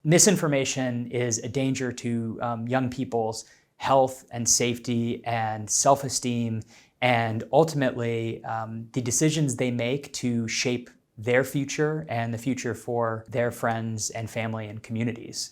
Misinformation is a danger to young people's health and safety and self-esteem, and ultimately the decisions they make to shape their future and the future for their friends and family and communities.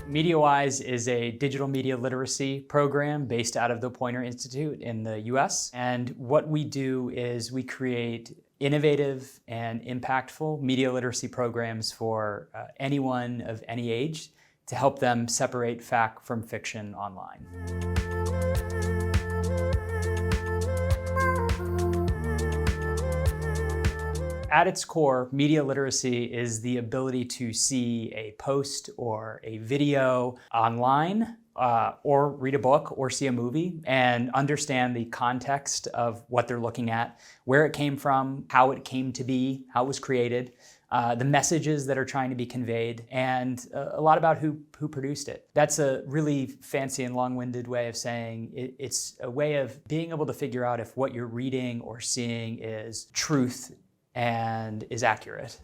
MediaWise is a digital media literacy program based out of the Poynter Institute in the US. And what we do is we create innovative and impactful media literacy programs for anyone of any age to help them separate fact from fiction online. At its core, media literacy is the ability to see a post or a video online, or read a book or see a movie and understand the context of what they're looking at, where it came from, how it came to be, how it was created, the messages that are trying to be conveyed, and a lot about who produced it. That's a really fancy and long-winded way of saying it's a way of being able to figure out if what you're reading or seeing is truth and is accurate.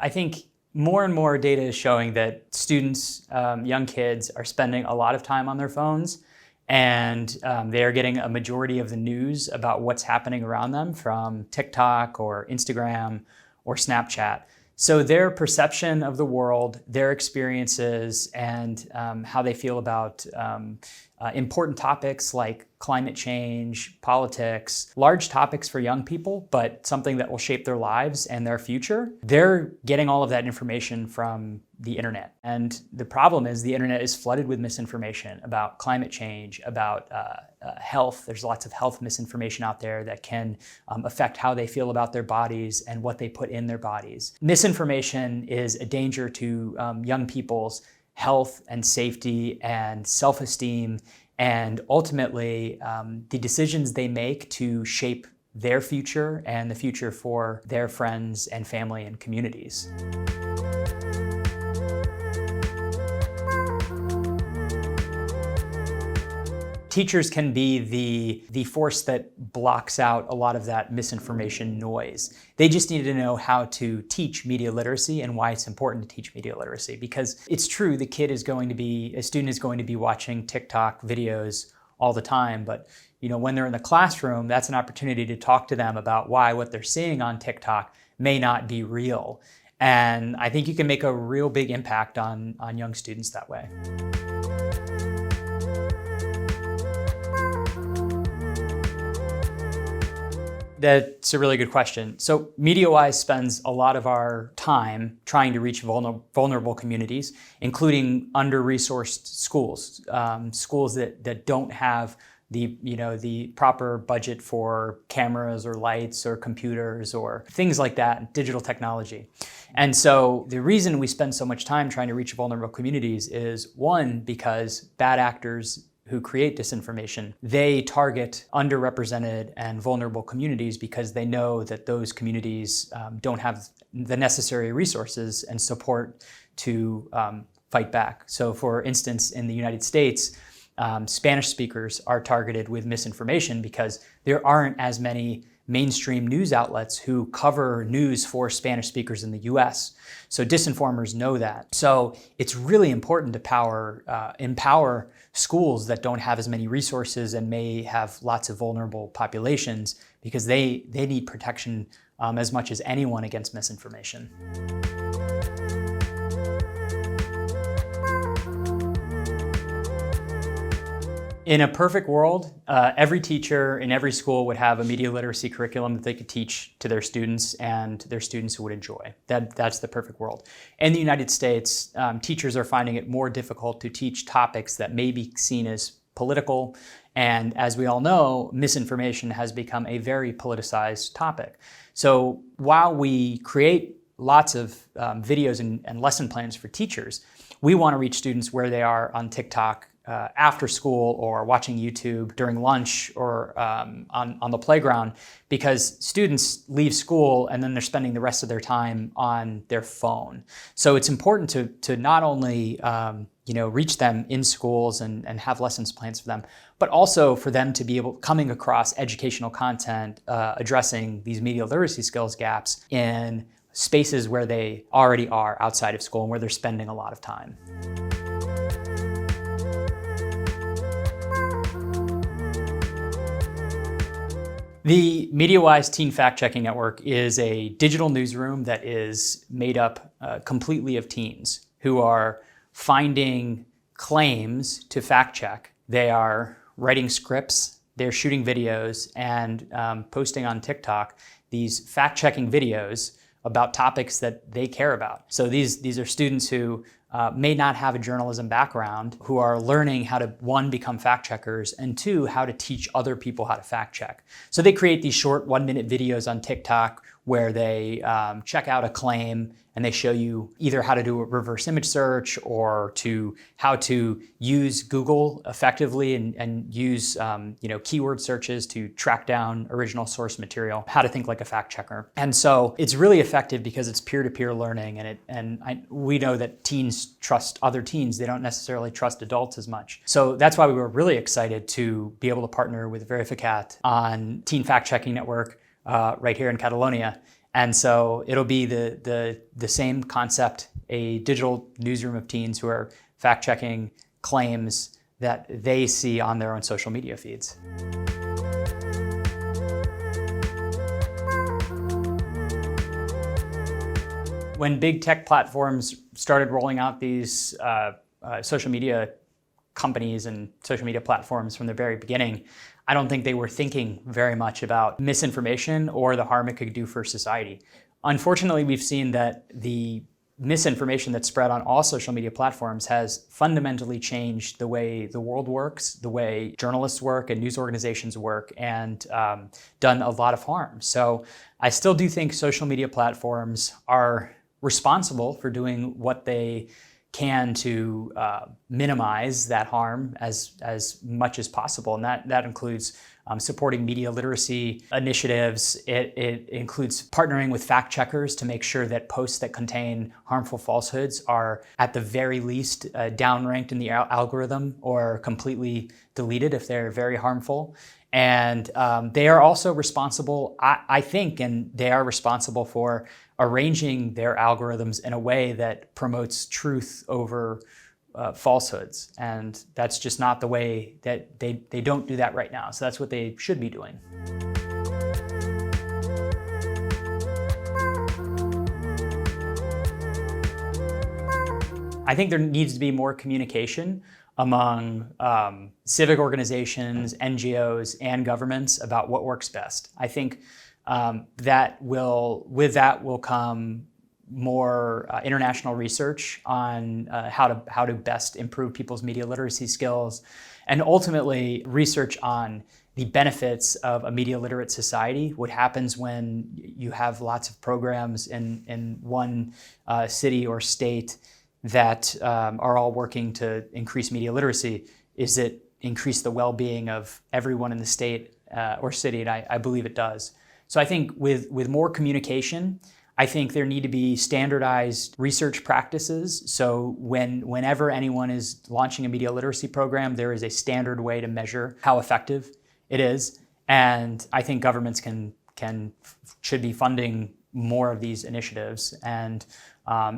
I think more and more data is showing that students, young kids, are spending a lot of time on their phones, and they are getting a majority of the news about what's happening around them from TikTok or Instagram or Snapchat. So their perception of the world, their experiences, and how they feel about important topics like climate change, politics, large topics for young people, but something that will shape their lives and their future. They're getting all of that information from the internet. And the problem is the internet is flooded with misinformation about climate change, about health. There's lots of health misinformation out there that can affect how they feel about their bodies and what they put in their bodies. Misinformation is a danger to young people's health and safety and self-esteem, and ultimately the decisions they make to shape their future and the future for their friends and family and communities. Teachers can be the force that blocks out a lot of that misinformation noise. They just need to know how to teach media literacy and why it's important to teach media literacy. Because it's true, the kid is going to be, a student is going to be watching TikTok videos all the time, but when they're in the classroom, that's an opportunity to talk to them about why what they're seeing on TikTok may not be real. And I think you can make a real big impact on young students that way. That's a really good question. So MediaWise spends a lot of our time trying to reach vulnerable communities, including under-resourced schools, schools that don't have the proper budget for cameras or lights or computers or things like that, digital technology. And so the reason we spend so much time trying to reach vulnerable communities is, one, because bad actors who create disinformation, they target underrepresented and vulnerable communities because they know that those communities don't have the necessary resources and support to fight back. So for instance, in the United States, Spanish speakers are targeted with misinformation because there aren't as many mainstream news outlets who cover news for Spanish speakers in the US. So disinformers know that. So it's really important to empower schools that don't have as many resources and may have lots of vulnerable populations, because they need protection as much as anyone against misinformation. In a perfect world, every teacher in every school would have a media literacy curriculum that they could teach to their students and their students would enjoy. That's the perfect world. In the United States, teachers are finding it more difficult to teach topics that may be seen as political. And as we all know, misinformation has become a very politicized topic. So while we create lots of videos and lesson plans for teachers, we want to reach students where they are on TikTok, after school, or watching YouTube during lunch, or on the playground, because students leave school and then they're spending the rest of their time on their phone. So it's important to not only reach them in schools and have lessons plans for them, but also for them to be coming across educational content addressing these media literacy skills gaps in spaces where they already are outside of school and where they're spending a lot of time. The MediaWise Teen Fact-Checking Network is a digital newsroom that is made up completely of teens who are finding claims to fact-check. They are writing scripts, they're shooting videos, and posting on TikTok these fact-checking videos about topics that they care about. So these are students who may not have a journalism background, who are learning how to, one, become fact checkers, and two, how to teach other people how to fact check. So they create these short 1-minute videos on TikTok where they check out a claim and they show you either how to do a reverse image search or how to use Google effectively and use keyword searches to track down original source material, how to think like a fact checker. And so it's really effective because it's peer-to-peer learning, we know that teens trust other teens. They don't necessarily trust adults as much. So that's why we were really excited to be able to partner with Verificat on Teen Fact Checking Network right here in Catalonia. And so it'll be the same concept, a digital newsroom of teens who are fact-checking claims that they see on their own social media feeds. When big tech platforms started rolling out these social media companies and social media platforms from the very beginning, I don't think they were thinking very much about misinformation or the harm it could do for society. Unfortunately, we've seen that the misinformation that's spread on all social media platforms has fundamentally changed the way the world works, the way journalists work and news organizations work, and done a lot of harm. So I still do think social media platforms are responsible for doing what they can to minimize that harm as much as possible. And that includes supporting media literacy initiatives. It includes partnering with fact checkers to make sure that posts that contain harmful falsehoods are at the very least downranked in the algorithm or completely deleted if they're very harmful. And they are also responsible, I think, and they are responsible for arranging their algorithms in a way that promotes truth over falsehoods. And that's just not the way that they don't do that right now. So that's what they should be doing. I think there needs to be more communication among civic organizations, NGOs, and governments about what works best. I think with that will come more international research on how to best improve people's media literacy skills, and ultimately research on the benefits of a media literate society, what happens when you have lots of programs in one city or state that are all working to increase media literacy. Is it increase the well-being of everyone in the state or city? And I believe it does. So I think with more communication, I think there need to be standardized research practices. So whenever anyone is launching a media literacy program, there is a standard way to measure how effective it is. And I think governments should be funding more of these initiatives. And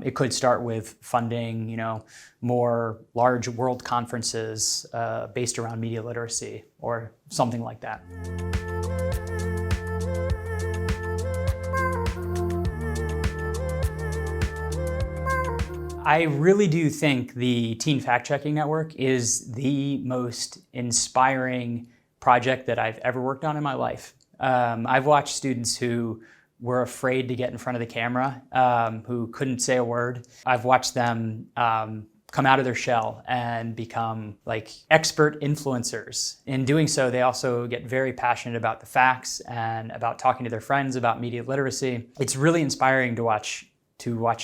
it could start with funding, more large world conferences based around media literacy or something like that. I really do think the Teen Fact Checking Network is the most inspiring project that I've ever worked on in my life. I've watched students who were afraid to get in front of the camera, who couldn't say a word. I've watched them come out of their shell and become like expert influencers. In doing so, they also get very passionate about the facts and about talking to their friends about media literacy. It's really inspiring to watch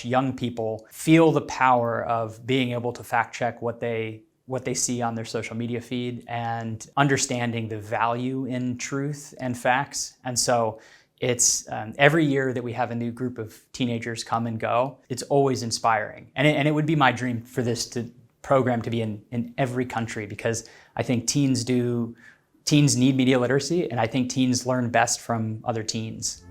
young people feel the power of being able to fact check what they see on their social media feed and understanding the value in truth and facts. And so it's every year that we have a new group of teenagers come and go, it's always inspiring. And it would be my dream for this to program to be in every country, because I think teens need media literacy, and I think teens learn best from other teens.